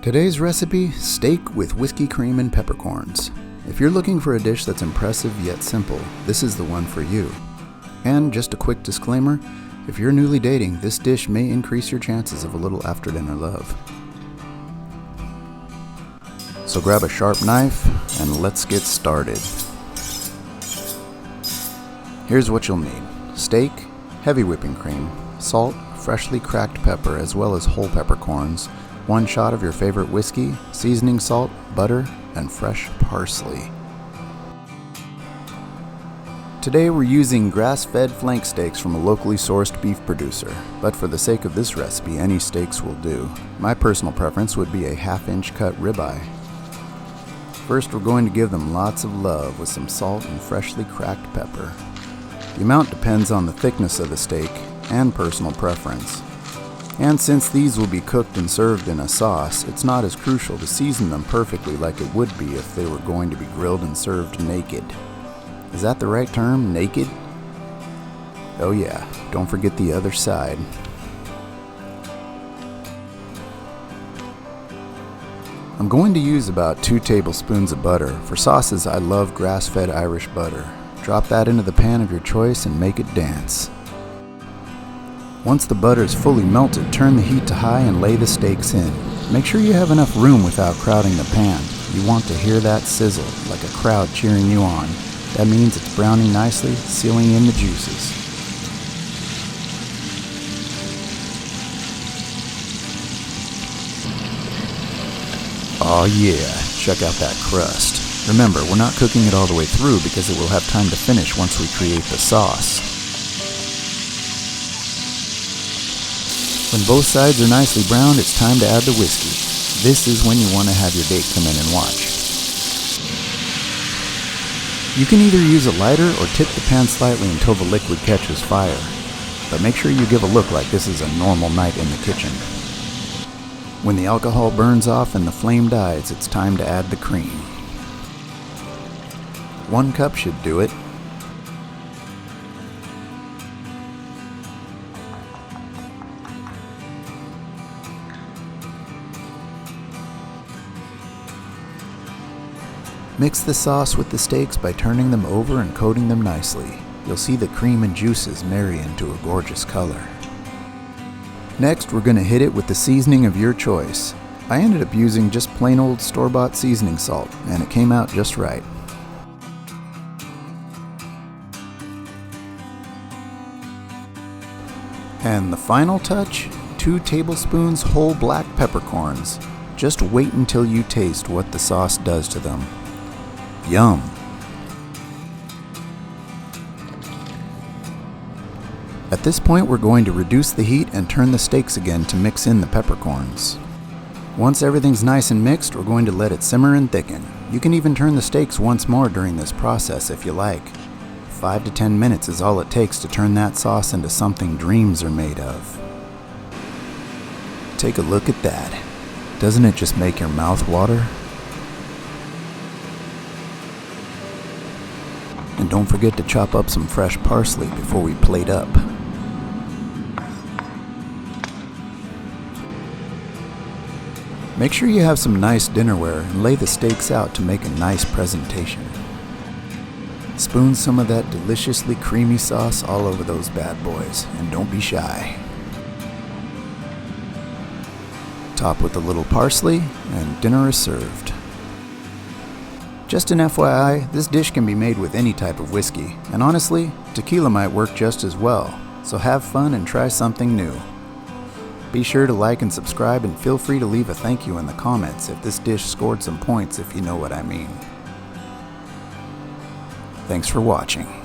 Today's recipe, steak with whiskey cream and peppercorns. If you're looking for a dish that's impressive yet simple, this is the one for you. And just a quick disclaimer, if you're newly dating, this dish may increase your chances of a little after-dinner love. So grab a sharp knife and let's get started. Here's what you'll need: steak, heavy whipping cream, salt, freshly cracked pepper as well as whole peppercorns, 1 shot of your favorite whiskey, seasoning salt, butter, and fresh parsley. Today we're using grass-fed flank steaks from a locally sourced beef producer, but for the sake of this recipe, any steaks will do. My personal preference would be a 1/2-inch cut ribeye. First, we're going to give them lots of love with some salt and freshly cracked pepper. The amount depends on the thickness of the steak and personal preference. And since these will be cooked and served in a sauce, it's not as crucial to season them perfectly like it would be if they were going to be grilled and served naked. Is that the right term, naked? Oh yeah, don't forget the other side. I'm going to use about 2 tablespoons of butter. For sauces, I love grass-fed Irish butter. Drop that into the pan of your choice and make it dance. Once the butter is fully melted, turn the heat to high and lay the steaks in. Make sure you have enough room without crowding the pan. You want to hear that sizzle, like a crowd cheering you on. That means it's browning nicely, sealing in the juices. Oh yeah, check out that crust. Remember, we're not cooking it all the way through because it will have time to finish once we create the sauce. When both sides are nicely browned, it's time to add the whiskey. This is when you want to have your date come in and watch. You can either use a lighter or tip the pan slightly until the liquid catches fire. But make sure you give a look like this is a normal night in the kitchen. When the alcohol burns off and the flame dies, it's time to add the cream. 1 cup should do it. Mix the sauce with the steaks by turning them over and coating them nicely. You'll see the cream and juices marry into a gorgeous color. Next, we're going to hit it with the seasoning of your choice. I ended up using just plain old store-bought seasoning salt, and it came out just right. And the final touch, 2 tablespoons whole black peppercorns. Just wait until you taste what the sauce does to them. Yum! At this point, we're going to reduce the heat and turn the steaks again to mix in the peppercorns. Once everything's nice and mixed, we're going to let it simmer and thicken. You can even turn the steaks once more during this process if you like. 5 to 10 minutes is all it takes to turn that sauce into something dreams are made of. Take a look at that. Doesn't it just make your mouth water? And don't forget to chop up some fresh parsley before we plate up. Make sure you have some nice dinnerware and lay the steaks out to make a nice presentation. Spoon some of that deliciously creamy sauce all over those bad boys, and don't be shy. Top with a little parsley, and dinner is served. Just an FYI, this dish can be made with any type of whiskey, and honestly, tequila might work just as well, so have fun and try something new. Be sure to like and subscribe, and feel free to leave a thank you in the comments if this dish scored some points, if you know what I mean. Thanks for watching.